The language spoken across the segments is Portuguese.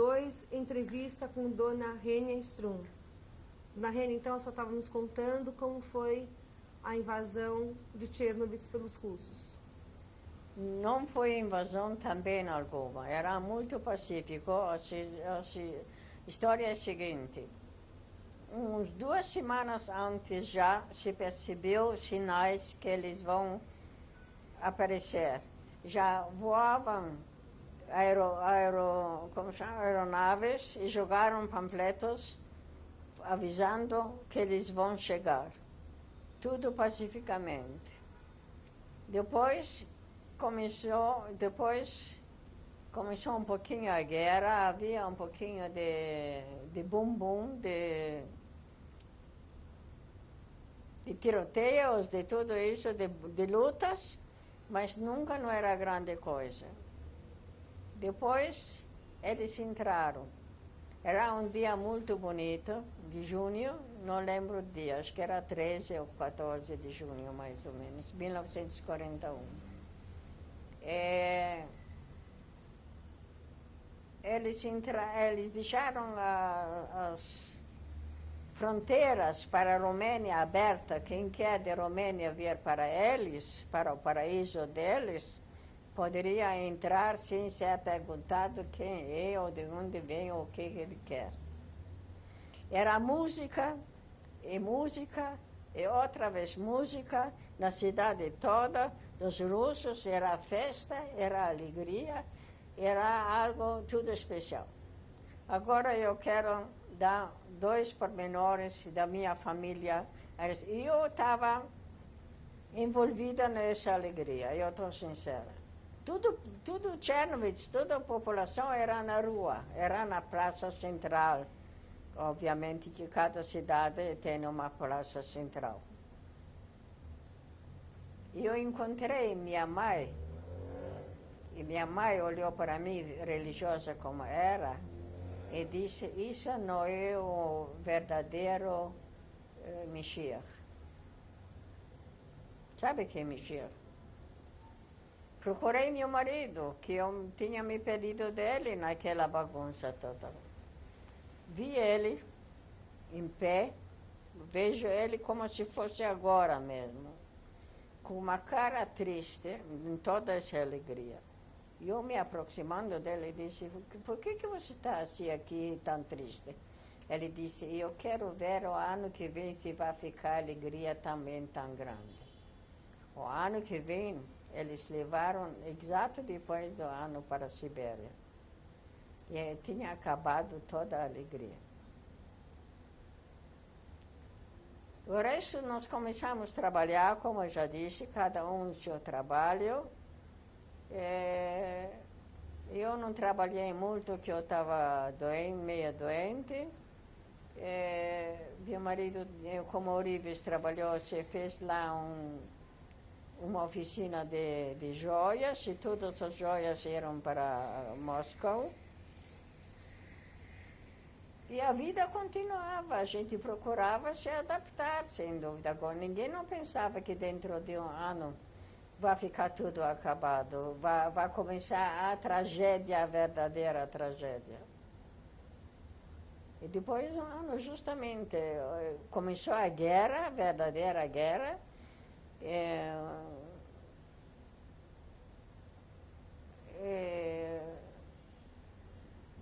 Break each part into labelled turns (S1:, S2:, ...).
S1: 2, entrevista com Dona Renia Strum. Dona Renia, então, a senhora estava nos contando como foi a invasão de Chernobyl pelos russos.
S2: Não foi invasão também alguma, era muito pacífico. A história é a seguinte: uns 2 semanas antes já se percebeu sinais que eles vão aparecer. Já voavam aeronaves e jogaram panfletos avisando que eles vão chegar. Tudo pacificamente. Depois começou um pouquinho a guerra, havia um pouquinho de bumbum, de tiroteios, de tudo isso, de lutas, mas nunca não era grande coisa. Depois eles entraram. Era um dia muito bonito, de junho, não lembro o dia, acho que era 13 ou 14 de junho, mais ou menos, 1941. Eles deixaram as fronteiras para a Romênia abertas. Quem quer de Romênia vir para eles, para o paraíso deles, poderia entrar sem ser perguntado quem é, ou de onde vem, ou o que ele quer. Era música, e outra vez música, na cidade toda, dos russos, era festa, era alegria, era algo tudo especial. Agora eu quero dar 2 pormenores da minha família. Eu estava envolvida nessa alegria, eu estou sincera. Tudo Chernobyl, toda a população era na rua, era na praça central. Obviamente que cada cidade tem uma praça central. Eu encontrei minha mãe, e minha mãe olhou para mim, religiosa como era, e disse: isso não é o verdadeiro Mashiach. Sabe que é Mashiach? Procurei meu marido, que eu tinha me pedido dele naquela bagunça toda. Vi ele em pé, vejo ele como se fosse agora mesmo, com uma cara triste, em toda essa alegria. E eu me aproximando dele, disse: por que você está assim aqui tão triste? Ele disse: eu quero ver o ano que vem se vai ficar alegria também tão grande. O ano que vem, eles levaram exato depois do ano para a Sibéria. E tinha acabado toda a alegria. O resto, nós começamos a trabalhar, como eu já disse, cada um no seu trabalho. Eu não trabalhei muito, porque eu estava meio doente. Meu marido, como Orives trabalhou, se fez lá uma oficina de joias, e todas as joias eram para Moscou. E a vida continuava, a gente procurava se adaptar, sem dúvida. Agora, ninguém não pensava que dentro de um ano vai ficar tudo acabado, vai começar a tragédia, a verdadeira tragédia. E depois de um ano, justamente, começou a guerra, a verdadeira guerra.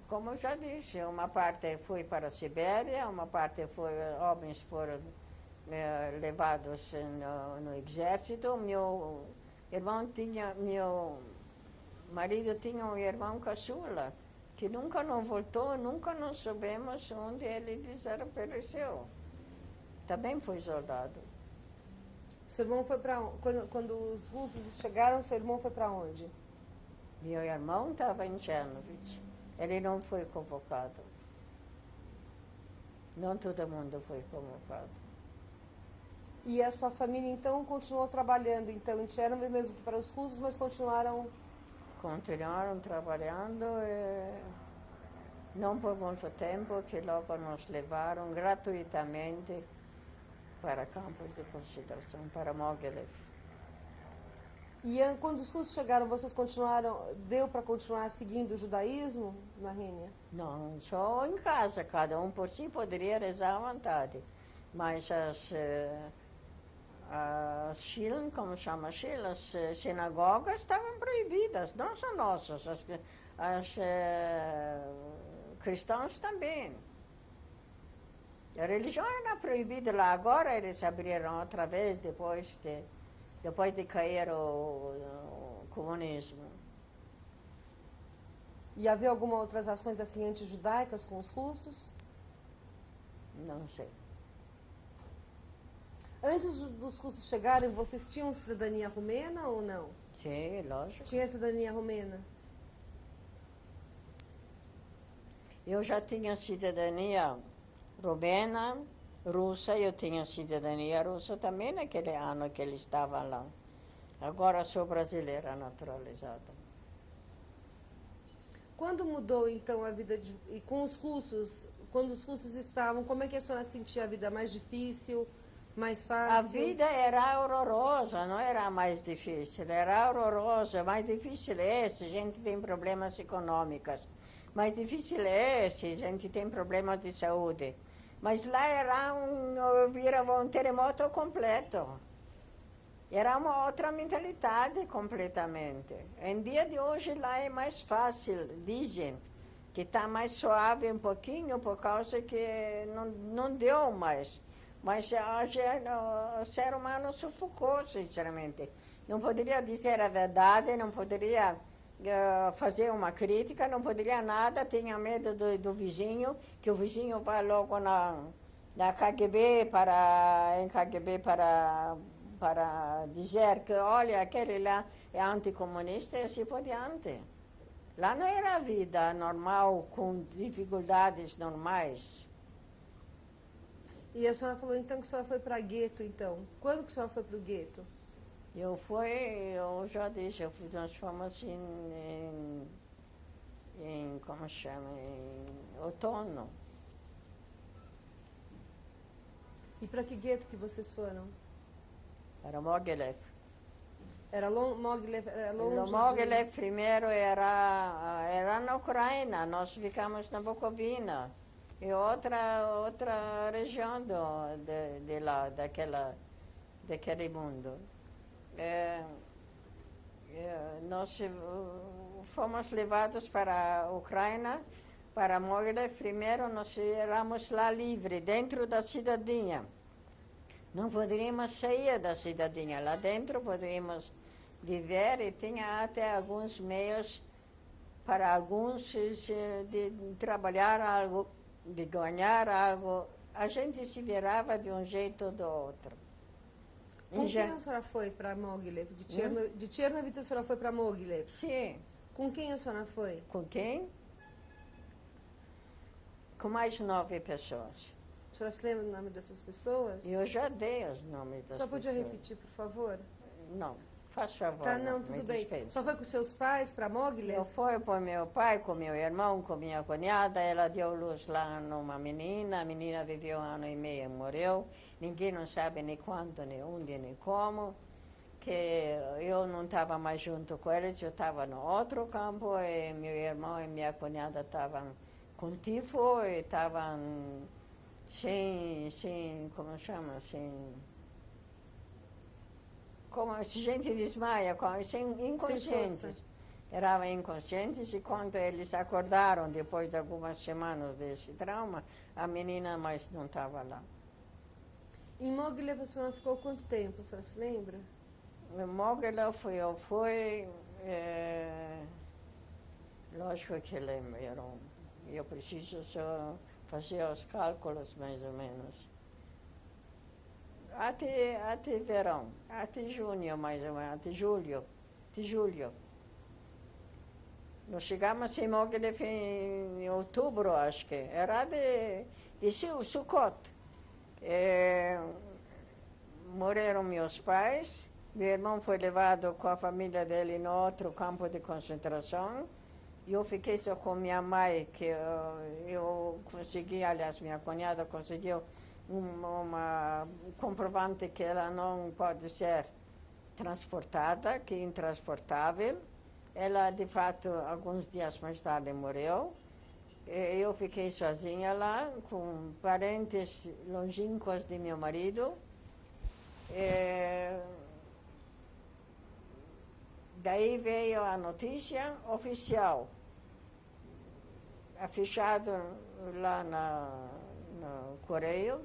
S2: Como eu já disse, uma parte foi para a Sibéria, uma parte homens foram levados no exército. Meu marido tinha um irmão caçula, que nunca não voltou, nunca não soubemos onde ele desapareceu. Também foi soldado.
S1: Seu irmão foi para quando os russos chegaram, seu irmão foi para onde?
S2: Meu irmão estava em Chernobyl. Ele não foi convocado. Não todo mundo foi convocado.
S1: E a sua família, então, continuou trabalhando, então, em Chernobyl, mesmo que para os russos, mas continuaram...
S2: Continuaram trabalhando, não por muito tempo, que logo nos levaram gratuitamente para campos de concentração, para Mogilev.
S1: E quando os russos chegaram, vocês continuaram, deu para continuar seguindo o judaísmo na Rênia?
S2: Não, só em casa, cada um por si poderia rezar à vontade. Mas as shilin, como chama shil, as sinagogas estavam proibidas, não só nossas, as cristãos também. A religião era proibida lá, agora eles abriram outra vez, depois de cair o comunismo.
S1: E havia alguma outras ações assim antijudaicas com os russos?
S2: Não sei.
S1: Antes dos russos chegarem, vocês tinham cidadania romena ou não?
S2: Sim, lógico.
S1: Tinha cidadania romena?
S2: Eu já tinha cidadania romena, russa, eu tinha cidadania russa também naquele ano que ele estava lá. Agora sou brasileira naturalizada.
S1: Quando mudou então a vida e com os russos, quando os russos estavam, como é que a senhora sentia a vida mais difícil, mais fácil?
S2: A vida era horrorosa, não era mais difícil, era horrorosa. Mais difícil é se a gente tem problemas econômicos. Mais difícil é se a gente tem problemas de saúde. Mas lá virava um terremoto completo. Era uma outra mentalidade completamente. Em dia de hoje lá é mais fácil, dizem, que está mais suave um pouquinho por causa que não deu mais. Mas hoje o ser humano sufocou, sinceramente. Não poderia dizer a verdade, não poderia fazer uma crítica, não poderia nada, tinha medo do vizinho, que o vizinho vai logo na KGB em KGB para dizer que, olha, aquele lá é anticomunista e assim por diante. Lá não era vida normal, com dificuldades normais.
S1: E a senhora falou então que a senhora foi para gueto, então. Quando que a senhora foi para o gueto?
S2: Eu já disse, nós fomos como chama, em outono.
S1: E para que gueto que vocês foram?
S2: Para Mogilev.
S1: Mogilev era longe
S2: Mogilev primeiro era na Ucrânia, nós ficamos na Bukovina. E outra região de lá, daquele mundo. Nós fomos levados para a Ucrânia, para Mogilev. Primeiro nós éramos lá livre, dentro da cidadinha. Não poderíamos sair da cidadinha. Lá dentro poderíamos viver e tinha até alguns meios para alguns de trabalhar algo, de ganhar algo. A gente se virava de um jeito ou do outro.
S1: Com quem a senhora foi para Mogilev? De Chernobyl a senhora foi para Mogilev?
S2: Sim.
S1: Com quem a senhora foi?
S2: Com quem? Com mais 9 pessoas.
S1: A senhora se lembra do nome dessas pessoas?
S2: Eu já dei os nomes das pessoas.
S1: Só podia repetir, por favor?
S2: Não, faz favor.
S1: Tá, não, tudo bem.
S2: Dispensa.
S1: Só foi com seus pais para Mogilev?
S2: Eu fui com meu pai, com meu irmão, com minha cunhada. Ela deu luz lá numa menina. A menina viveu 1 ano e meio e morreu. Ninguém não sabe nem quando, nem onde, nem como. Que eu não estava mais junto com eles, eu estava no outro campo. E meu irmão e minha cunhada estavam com tifo e estavam sem, como chama, como a gente desmaia, inconscientes. Eram inconscientes e quando eles acordaram, depois de algumas semanas desse trauma, a menina mais não estava lá.
S1: Em Mogilev a senhora ficou quanto tempo, a senhora se lembra?
S2: Em Mogilev eu fui, lógico que lembro, eu preciso só fazer os cálculos mais ou menos. Até verão, até junho mais ou menos, até julho. Nós chegamos em Mogilev em outubro, acho que. Era de Sukkot. Morreram meus pais. Meu irmão foi levado com a família dele no outro campo de concentração. Eu fiquei só com minha mãe, que eu consegui, aliás, minha cunhada conseguiu uma comprovante que ela não pode ser transportada, que é intransportável. Ela, de fato, alguns dias mais tarde morreu. Eu fiquei sozinha lá, com parentes longínquos de meu marido. Daí veio a notícia oficial, fechado lá no correio,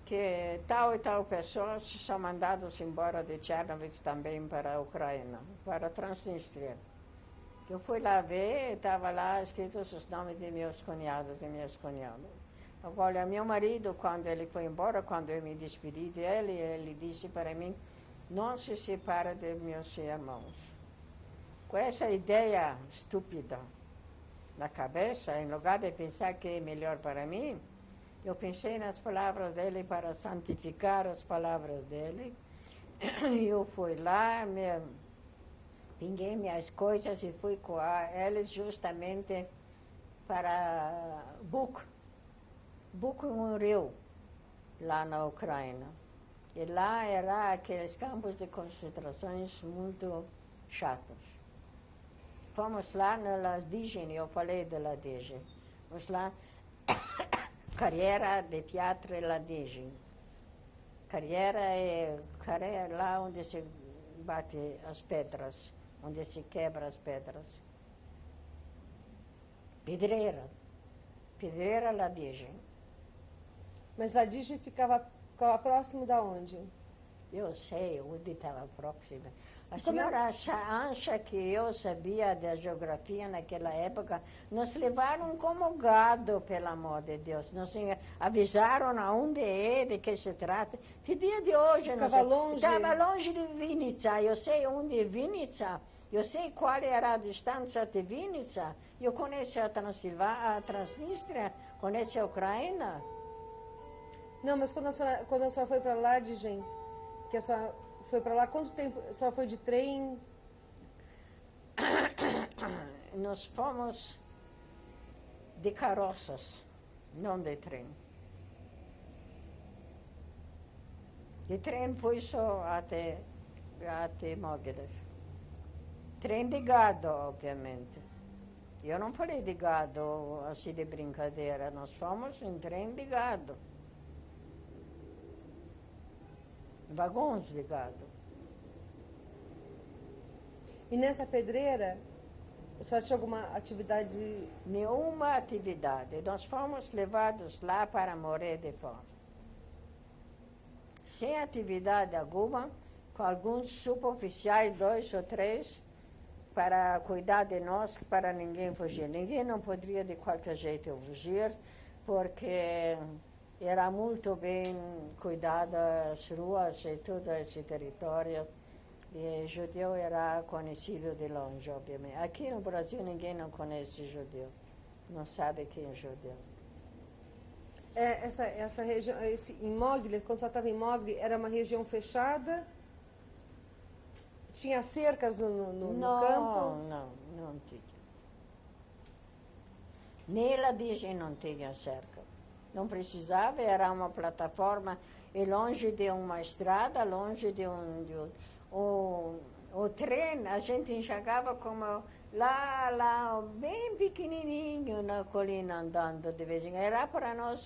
S2: que tal e tal pessoas são mandadas embora de Chernobyl também para a Ucrânia, para a Transnistria. Eu fui lá ver, estava lá escritos os nomes de meus cunhados e minhas cunhadas. Agora, meu marido, quando ele foi embora, quando eu me despedi dele, ele disse para mim, não se separa de meus irmãos. Com essa ideia estúpida na cabeça, em lugar de pensar que é melhor para mim, eu pensei nas palavras dele para santificar as palavras dele. Eu fui lá, peguei minhas coisas e fui com eles justamente para Buk um rio, lá na Ucrânia. E lá era aqueles campos de concentrações muito chatos. Fomos lá na Ladygin, eu falei da Ladygin. Fomos lá, carreira de teatro Ladygin. Carreira é lá onde se bate as pedras, onde se quebra as pedras. Pedreira Ladygin.
S1: Mas Ladygin ficava próximo da onde?
S2: Eu sei onde estava próximo. A senhora acha que eu sabia da geografia naquela época? Nos levaram como gado, pelo amor de Deus. Nos avisaram aonde é, de que se trata. Que dia de hoje, não sei. Estava longe de Vinica. Eu sei onde é Vinica. Eu sei qual era a distância de Vinica. Eu conheço a Transnistria, conheço a Ucrânia.
S1: Não, mas quando a senhora foi para Ladygin, que a senhora foi para lá, quanto tempo a senhora foi de trem?
S2: Nós fomos de carroças, não de trem. De trem fui só até Mogilev. Trem de gado, obviamente. Eu não falei de gado assim de brincadeira, nós fomos em trem de gado. Vagões de gado.
S1: E nessa pedreira, a senhora tinha alguma atividade?
S2: Nenhuma atividade. Nós fomos levados lá para morrer de fome. Sem atividade alguma, com alguns suboficiais, 2 ou 3, para cuidar de nós, para ninguém fugir. Ninguém não poderia de qualquer jeito fugir, porque era muito bem cuidada as ruas e todo esse território. E judeu era conhecido de longe, obviamente. Aqui no Brasil ninguém não conhece judeu, não sabe quem é judeu.
S1: Essa região, em Mogilev, quando você estava em Mogilev, era uma região fechada? Tinha cercas no campo?
S2: Não tinha. Nem Ladygin não tinha cerca. Não precisava, era uma plataforma e longe de uma estrada, longe de o trem, a gente enxergava como lá, bem pequenininho na colina andando de vez em quando. Era para nós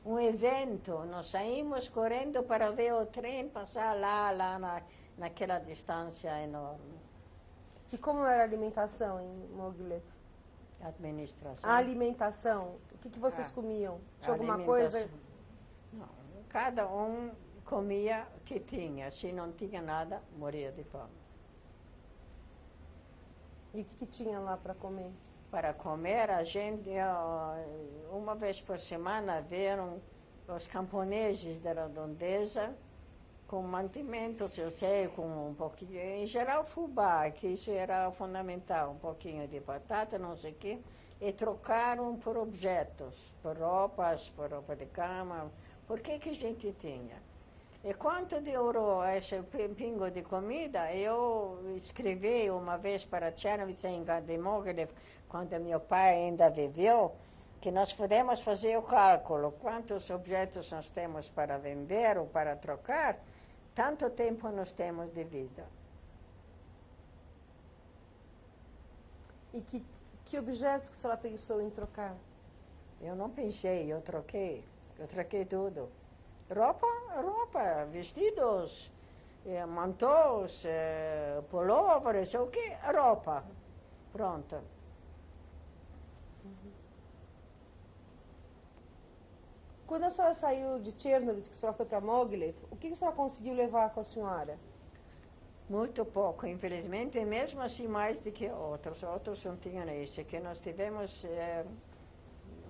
S2: um evento, nós saímos correndo para ver o trem passar lá naquela distância enorme.
S1: E como era a alimentação em Mogilev?
S2: Administração.
S1: A alimentação, o que vocês comiam? Tinha alguma coisa?
S2: Não, cada um comia o que tinha. Se não tinha nada, morria de fome.
S1: E o que tinha lá para comer?
S2: Para comer, a gente, uma vez por semana, vieram os camponeses da redondeza com mantimentos, eu sei, com um pouquinho, em geral fubá, que isso era fundamental, um pouquinho de batata, não sei o quê, e trocaram por objetos, por roupa de cama, por que a gente tinha. E quanto durou esse pingo de comida, eu escrevi uma vez para Chernobyl, em Mogilev, quando meu pai ainda viveu, que nós podemos fazer o cálculo, quantos objetos nós temos para vender ou para trocar, Tanto tempo nós temos de vida.
S1: E que objetos que a senhora pensou em trocar?
S2: Eu não pensei, eu troquei tudo. Roupa, vestidos, mantós, pullovers, o que? Roupa. Pronto.
S1: Quando a senhora saiu de Chernobyl, que a senhora foi para Mogilev, o que a senhora conseguiu levar com a senhora?
S2: Muito pouco, infelizmente, e mesmo assim mais do que outros. Outros não tinham isso, que nós tivemos,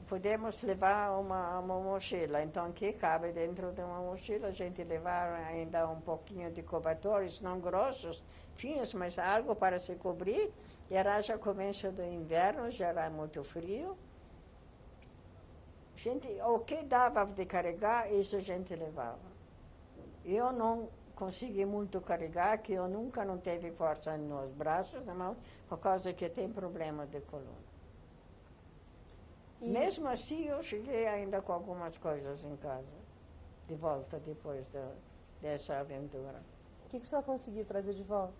S2: podemos levar uma mochila. Então, aqui cabe dentro de uma mochila, a gente levar ainda um pouquinho de cobertores, não grossos, finos, mas algo para se cobrir. E era já começo do inverno, já era muito frio. O que dava de carregar, isso a gente levava. Eu não consegui muito carregar, que eu nunca não teve força nos braços, na mão, por causa que tem problema de coluna. Mesmo assim, eu cheguei ainda com algumas coisas em casa, de volta depois dessa aventura.
S1: O que a senhora conseguiu trazer de volta?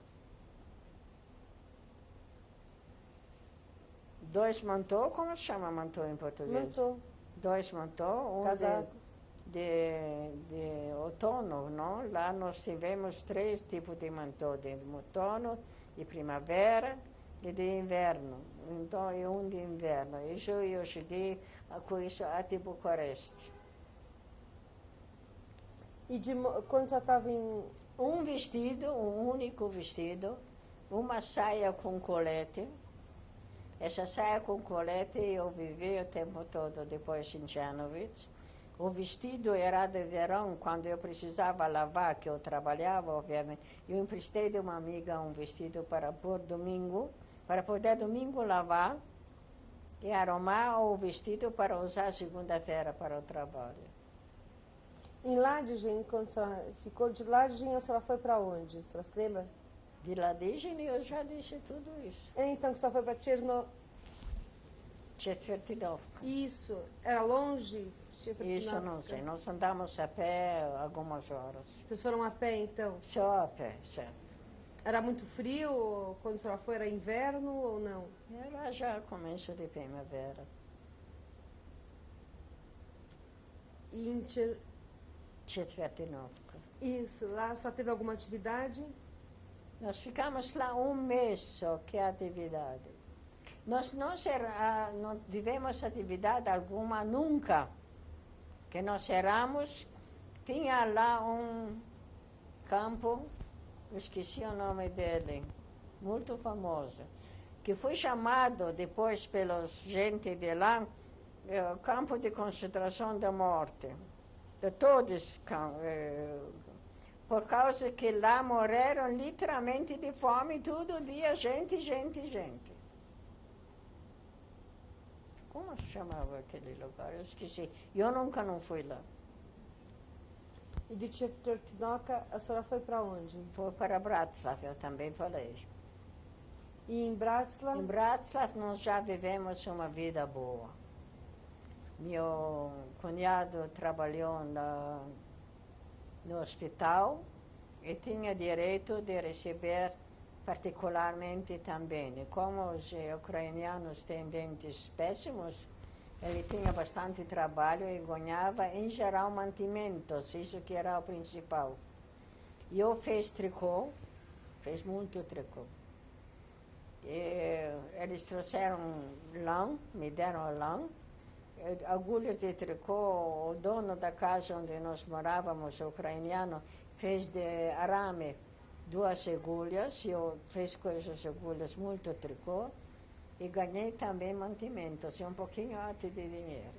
S2: 2 mantô, como se chama mantô em português?
S1: Mantô.
S2: 2 mantô,
S1: Casacos.
S2: de outono, não? Lá nós tivemos 3 tipos de mantô, de outono, de primavera e de inverno. Então, é um de inverno. Isso eu cheguei com isso até Bucareste.
S1: E quando já estava em...
S2: Um vestido, um único vestido, uma saia com colete. Essa saia com colete eu vivi o tempo todo depois em Chernobyl. O vestido era de verão, quando eu precisava lavar, que eu trabalhava, obviamente. Eu emprestei de uma amiga um vestido para pôr domingo, para poder domingo lavar e arrumar o vestido para usar segunda-feira para o trabalho.
S1: Em Ladingen, quando a senhora ficou de Ladingen, a senhora foi para onde? A senhora se lembra?
S2: De Ladingen eu já disse tudo isso.
S1: Então, que a senhora foi para Chernobyl.
S2: Chetvertinovka.
S1: Isso. Era longe?
S2: Isso não sei. Nós andamos a pé algumas horas.
S1: Vocês foram a pé, então?
S2: Só a pé, certo.
S1: Era muito frio quando a senhora foi? Era inverno ou não?
S2: Era já começo de primavera.
S1: E em
S2: Chetvertinovka.
S1: Isso. Lá só teve alguma atividade?
S2: Nós ficamos lá um mês só, que atividade. Nós não tivemos atividade alguma nunca. Que nós éramos, tinha lá um campo, esqueci o nome dele, muito famoso, que foi chamado depois pelos gente de lá, campo de concentração da morte. De todos, por causa que lá morreram literalmente de fome todo dia, gente. Como se chamava aquele lugar? Eu esqueci. Eu nunca não fui lá.
S1: E de Chetvertinovka, a senhora foi para onde?
S2: Foi para Bratislava, eu também falei.
S1: E em Bratislava?
S2: Em Bratislava nós já vivemos uma vida boa. Meu cunhado trabalhou no hospital e tinha direito de receber particularmente também. E como os ucranianos têm dentes péssimos, ele tinha bastante trabalho e ganhava, em geral, mantimentos, isso que era o principal. E eu fiz tricô, fiz muito tricô. E eles trouxeram lã, me deram lã, agulhas de tricô. O dono da casa onde nós morávamos, o ucraniano, fez de arame 2 agulhas, eu fiz com essas agulhas muito tricô e ganhei também mantimentos e um pouquinho até de dinheiro.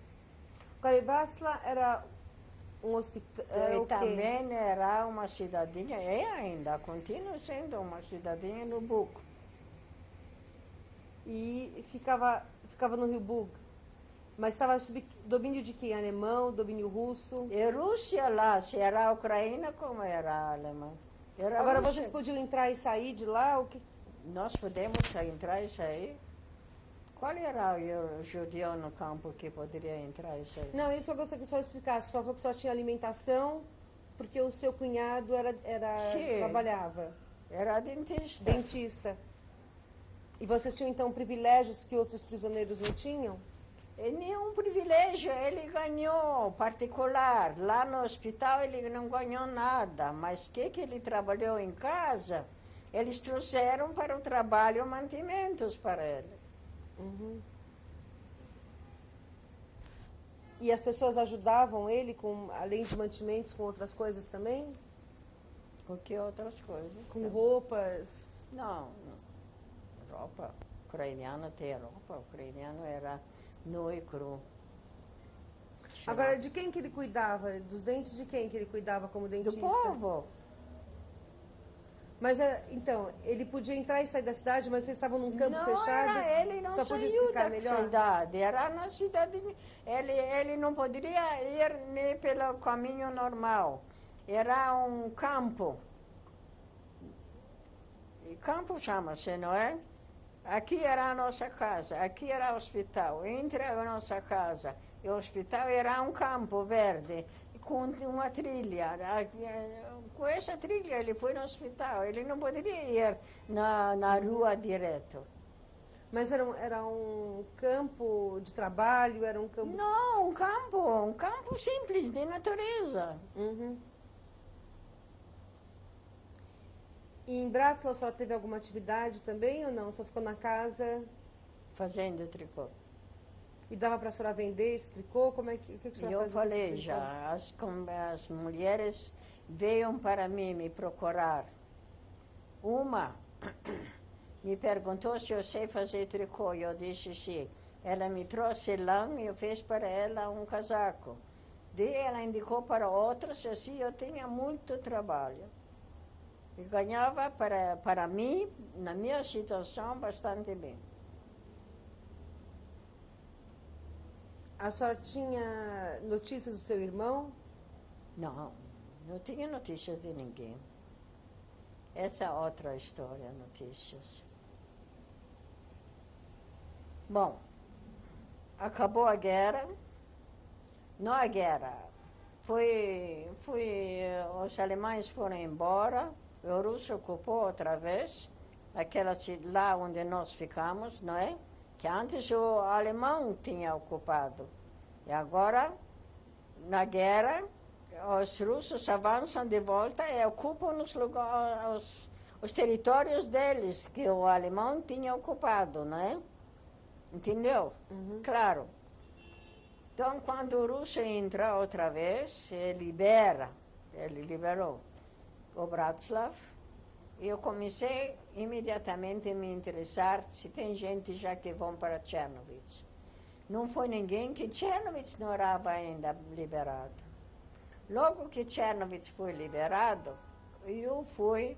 S1: Bratislava era um hospital.
S2: E também era uma cidadinha, ainda continua sendo uma cidadinha no Bug.
S1: E ficava no Rio Bug. Mas estava sob domínio de quem? Alemão, domínio russo?
S2: E Rússia lá, se era a Ucrânia, como era a Alemanha?
S1: Agora vocês podiam entrar e sair de lá? O que?
S2: Nós podemos entrar e sair. Qual era o judeu no campo que poderia entrar e sair?
S1: Não, isso eu gostaria que a senhora explicasse. A senhora falou que só tinha alimentação porque o seu cunhado
S2: Sim.
S1: trabalhava,
S2: Era dentista.
S1: dentista. E vocês tinham então privilégios que outros prisioneiros não tinham?
S2: E nenhum privilégio ele ganhou particular. Lá no hospital ele não ganhou nada, mas que ele trabalhou em casa, eles trouxeram para o trabalho mantimentos para ele.
S1: Uhum. E as pessoas ajudavam ele, além de mantimentos, com outras coisas também?
S2: Com que outras coisas?
S1: Com roupas?
S2: Não, não. Roupa. Ucraniano tem roupa. Ucraniano era nu e cru.
S1: Agora, de quem que ele cuidava? Dos dentes de quem que ele cuidava como dentista?
S2: Do povo.
S1: Mas, então, ele podia entrar e sair da cidade, mas vocês estavam num campo
S2: Não,
S1: fechado?
S2: ele não
S1: Só podia
S2: saiu
S1: explicar
S2: da
S1: melhor?
S2: cidade, era na cidade. Ele não poderia ir nem pelo caminho normal. Era um campo. E campo chama-se, não é? Aqui era a nossa casa, aqui era o hospital. Entre a nossa casa e o hospital era um campo verde, com uma trilha. Com essa trilha ele foi no hospital, ele não poderia ir na rua direto.
S1: Mas era um campo de trabalho, era um campo...
S2: Não, um campo simples, de natureza.
S1: Uhum. E em Bratislava a senhora teve alguma atividade também ou não? Só ficou na casa
S2: Fazendo tricô.
S1: e dava para a senhora vender esse tricô? Como é que a senhora
S2: Eu
S1: fazia com esse
S2: falei
S1: tricô?
S2: já, as mulheres veio para mim me procurar. Uma me perguntou se eu sei fazer tricô, eu disse sim. Ela me trouxe lã e eu fiz para ela um casaco. Daí ela indicou para outras, assim eu tinha muito trabalho. E ganhava para mim, na minha situação, bastante bem.
S1: A senhora tinha notícias do seu irmão?
S2: Não tinha notícias de ninguém. Essa é outra história, notícias. Bom, acabou a guerra. Não a guerra. Os alemães foram embora, o russo ocupou outra vez, lá onde nós ficamos, não é? Que antes o alemão tinha ocupado. E agora, na guerra, os russos avançam de volta e ocupam os territórios deles, que o alemão tinha ocupado, não é? Entendeu?
S1: Uhum.
S2: Claro. Então, quando o russo entra outra vez, ele liberou o Bratislav. Eu comecei imediatamente a me interessar se tem gente já que vão para Chernobyl. Não foi ninguém que Chernobyl não era ainda liberado. Logo que Chernobyl foi liberado, eu fui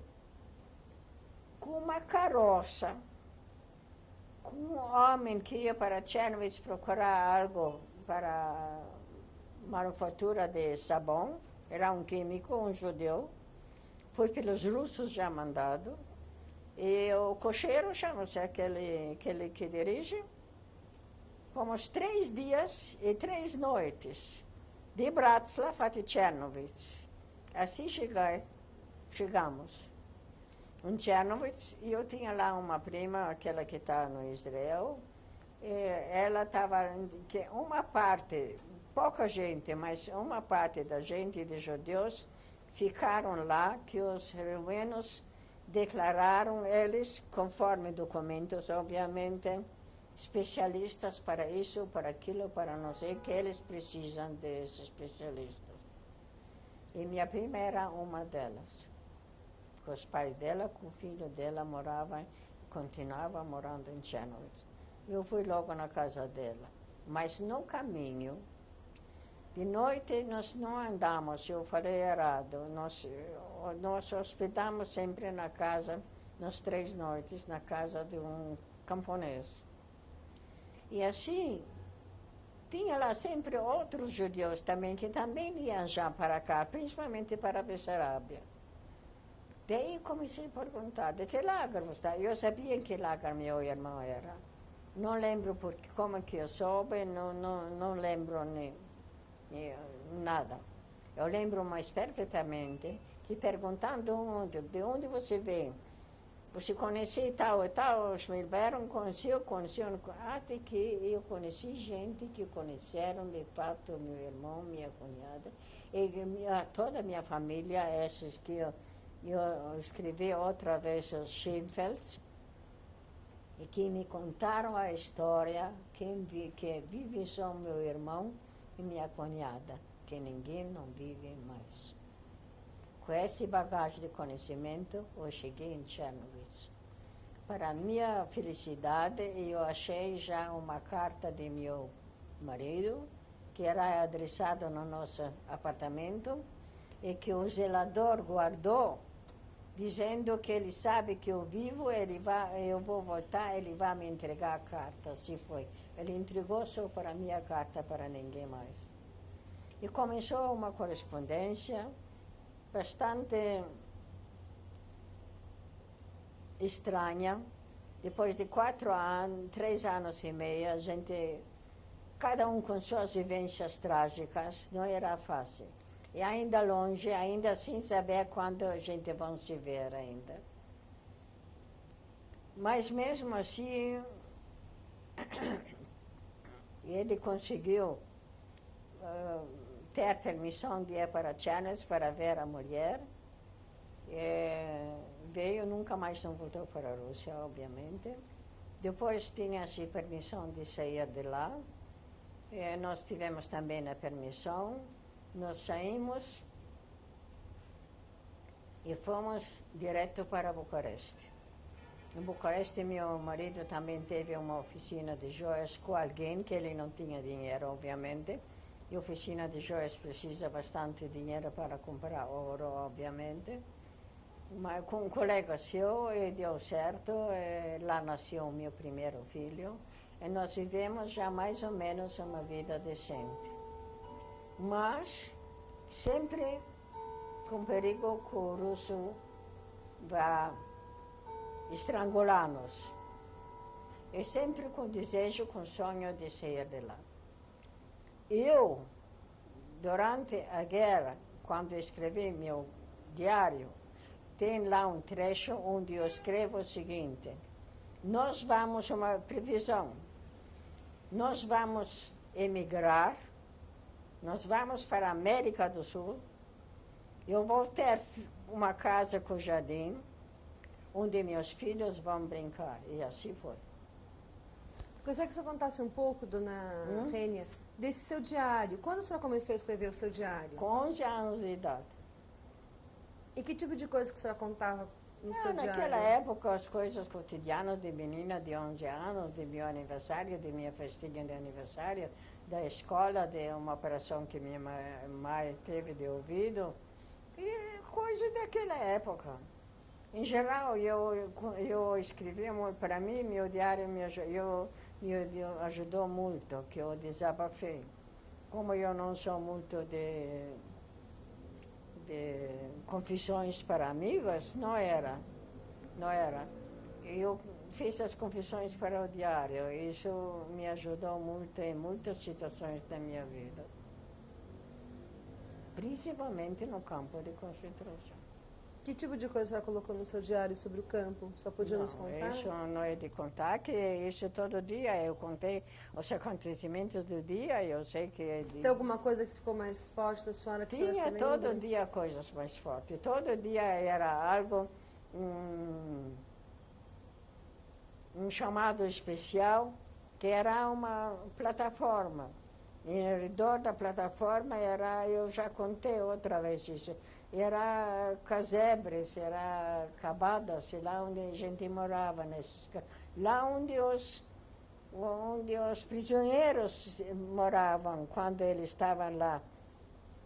S2: com uma carroça, com um homem que ia para Chernobyl procurar algo para manufatura de sabão, era um químico, um judeu, foi pelos russos já mandado, e o cocheiro chama-se aquele que dirige. Fomos 3 dias e 3 noites de Bratislav até Chernobyl. Assim chegamos. Em Chernobyl, e eu tinha lá uma prima, aquela que está no Israel, e ela estava, uma parte, pouca gente, mas uma parte da gente de judeus ficaram lá, que os romanos declararam eles, conforme documentos, obviamente, especialistas para isso, para aquilo, para não sei, que eles precisam desses especialistas. E minha prima era uma delas. Com os pais dela, com o filho dela, continuava morando em Chernobyl. Eu fui logo na casa dela. Mas no caminho, de noite nós não andamos, eu falei errado, nós hospedamos sempre na casa, nas 3 noites, na casa de um camponês. E assim, tinha lá sempre outros judeus também, que também iam já para cá, principalmente para a Bessarabia. Daí comecei a perguntar, de que lagar você está? Eu sabia que lagar meu irmão era. Não lembro como que eu soube, não lembro nem nada. Eu lembro mais perfeitamente que perguntando de onde você vem, você conhecia tal e tal, os me deram, conheciam, até que eu conheci gente que conheceram de fato meu irmão, minha cunhada, e toda a minha família, esses que eu escrevi outra vez, os Scheinfelds, e que me contaram a história, que vive só meu irmão e minha cunhada, que ninguém não vive mais. Com essa bagagem de conhecimento, eu cheguei em Chernovitz. Para minha felicidade, eu achei já uma carta de meu marido, que era adressada no nosso apartamento, e que o zelador guardou, dizendo que ele sabe que eu vivo, eu vou voltar, ele vai me entregar a carta. Assim foi. Ele entregou só para a minha carta, para ninguém mais. E começou uma correspondência bastante estranha. Depois de 4 anos, 3 anos e meio, a gente, cada um com suas vivências trágicas, não era fácil. E ainda longe, ainda sem saber quando a gente vai se ver ainda. Mas mesmo assim, ele conseguiu ter permissão de ir para Chernovitz para ver a mulher. Veio, nunca mais não voltou para a Rússia, obviamente. Depois tinha-se permissão de sair de lá. Nós tivemos também a permissão. Nós saímos e fomos direto para Bucareste. Em Bucareste, meu marido também teve uma oficina de joias com alguém, que ele não tinha dinheiro, obviamente. E a oficina de joias precisa bastante dinheiro para comprar ouro, obviamente. Mas com um colega seu, deu certo, lá nasceu o meu primeiro filho. E nós vivemos já mais ou menos uma vida decente. Mas sempre com perigo que o russo vai estrangular-nos. E sempre com desejo, com sonho de sair de lá. Eu, durante a guerra, quando escrevi meu diário, tem lá um trecho onde eu escrevo o seguinte: nós vamos, uma previsão, nós vamos emigrar, nós vamos para a América do Sul, eu vou ter uma casa com jardim, onde meus filhos vão brincar. E assim foi.
S1: Gostaria que você contasse um pouco, dona Rênia, desse seu diário. Quando a senhora começou a escrever o seu diário?
S2: Com 11 anos de idade.
S1: E que tipo de coisa que a senhora contava no seu diário?
S2: Naquela época, as coisas cotidianas de menina de 11 anos, de meu aniversário, de minha festinha de aniversário, da escola, de uma operação que minha mãe teve de ouvido, e coisas daquela época. Em geral, eu escrevi muito, para mim, meu diário me ajudou muito, que eu desabafei. Como eu não sou muito de confissões para amigas, não era. Eu fiz as confissões para o diário, isso me ajudou muito em muitas situações da minha vida. Principalmente no campo de concentração.
S1: Que tipo de coisa a senhora colocou no seu diário sobre o campo? Só podia nos contar?
S2: Isso não é de contar, que isso todo dia eu contei os acontecimentos do dia, eu sei que...
S1: Tem alguma coisa que ficou mais forte da senhora que a senhora se lembra?
S2: Todo dia coisas mais fortes, todo dia era algo, um chamado especial, que era uma plataforma. E ao redor da plataforma eu já contei outra vez isso, era casebres, era cabadas, lá onde a gente morava, lá onde os prisioneiros moravam quando eles estavam lá.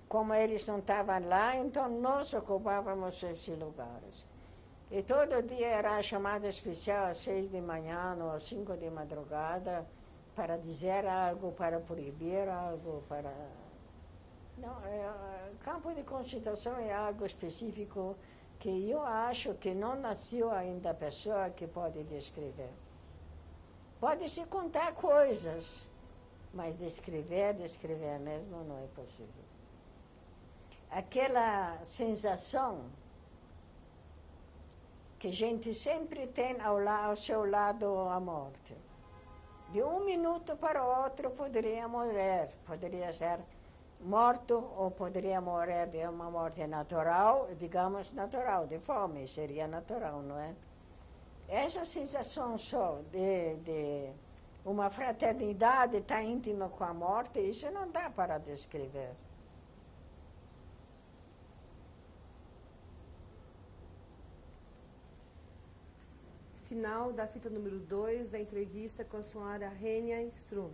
S2: Como eles não estavam lá, então nós ocupávamos esses lugares. E todo dia era a chamada especial às 6 de manhã ou às 5 de madrugada, para dizer algo, para proibir algo, para... Não, campo de concentração é algo específico que eu acho que não nasceu ainda a pessoa que pode descrever. Pode-se contar coisas, mas descrever mesmo não é possível. aquela sensação que a gente sempre tem ao seu lado a morte. De um minuto para o outro poderia morrer, poderia ser morto ou poderia morrer de uma morte natural, digamos natural, de fome, seria natural, não é? Essa sensação só de uma fraternidade tão íntima com a morte, isso não dá para descrever.
S1: Final da fita número 2 da entrevista com a senhora Renia Strum.